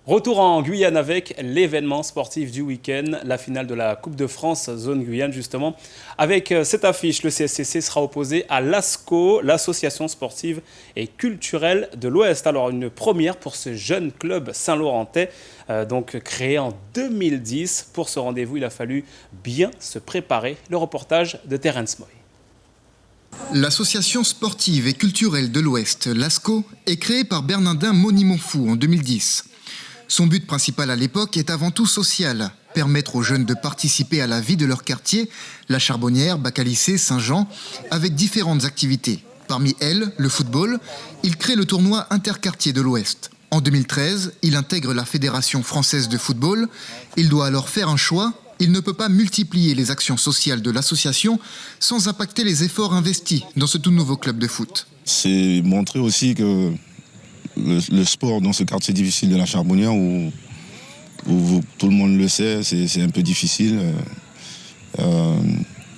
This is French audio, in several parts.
Retour en Guyane avec l'événement sportif du week-end, la finale de la Coupe de France zone Guyane justement. Avec cette affiche, le CSCC sera opposé à l'ASCO, l'association sportive et culturelle de l'Ouest. Alors une première pour ce jeune club saint-laurentais, donc créé en 2010. Pour ce rendez-vous, il a fallu bien se préparer. Le reportage de Terence Moy. L'association sportive et culturelle de l'Ouest, l'ASCO, est créée par Bernardin Monimonfou en 2010. Son but principal à l'époque est avant tout social, permettre aux jeunes de participer à la vie de leur quartier, la Charbonnière, Bacalissé, Saint-Jean, avec différentes activités. Parmi elles, le football, il crée le tournoi interquartier de l'Ouest. En 2013, il intègre la Fédération française de football. Il doit alors faire un choix. Il ne peut pas multiplier les actions sociales de l'association sans impacter les efforts investis dans ce tout nouveau club de foot. C'est montrer aussi que le sport dans ce quartier difficile de la Charbonnière où tout le monde le sait, c'est un peu difficile.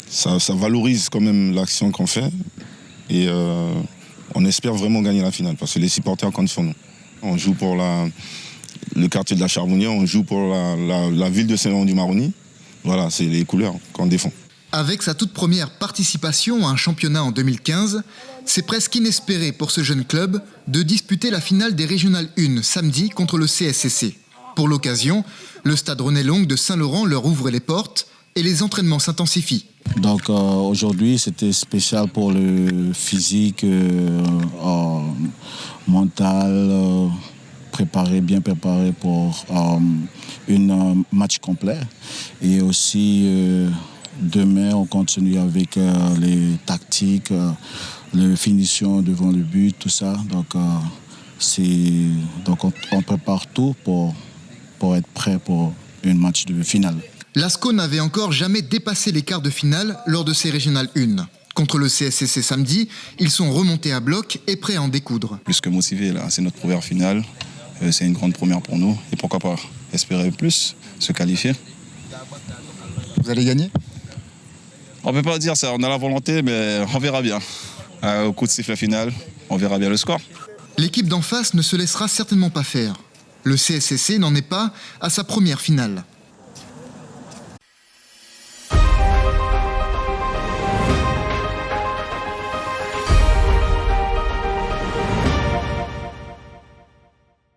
Ça valorise quand même l'action qu'on fait et on espère vraiment gagner la finale parce que les supporters comptent sur nous. On joue pour le quartier de la Charbonnière, on joue pour la ville de Saint-Laurent-du-Maroni. Voilà, c'est les couleurs qu'on défend. Avec sa toute première participation à un championnat en 2015, c'est presque inespéré pour ce jeune club de disputer la finale des Régionales 1 samedi contre le CSCC. Pour l'occasion, le stade René Long de Saint-Laurent leur ouvre les portes et les entraînements s'intensifient. Donc aujourd'hui, c'était spécial pour le physique, mental, bien préparé pour un match complet. Et aussi, demain, on continue avec les tactiques, les finitions devant le but, tout ça. Donc on prépare tout pour être prêt pour un match de finale. L'ASCO n'avait encore jamais dépassé les quarts de finale lors de ces Régionales 1. Contre le CSCC samedi, ils sont remontés à bloc et prêts à en découdre. Plus que motivés, là, c'est notre première finale. C'est une grande première pour nous. Et pourquoi pas espérer plus, se qualifier. Vous allez gagner ? On ne peut pas dire ça, on a la volonté, mais on verra bien. Au coup de sifflet final, on verra bien le score. L'équipe d'en face ne se laissera certainement pas faire. Le CSCC n'en est pas à sa première finale.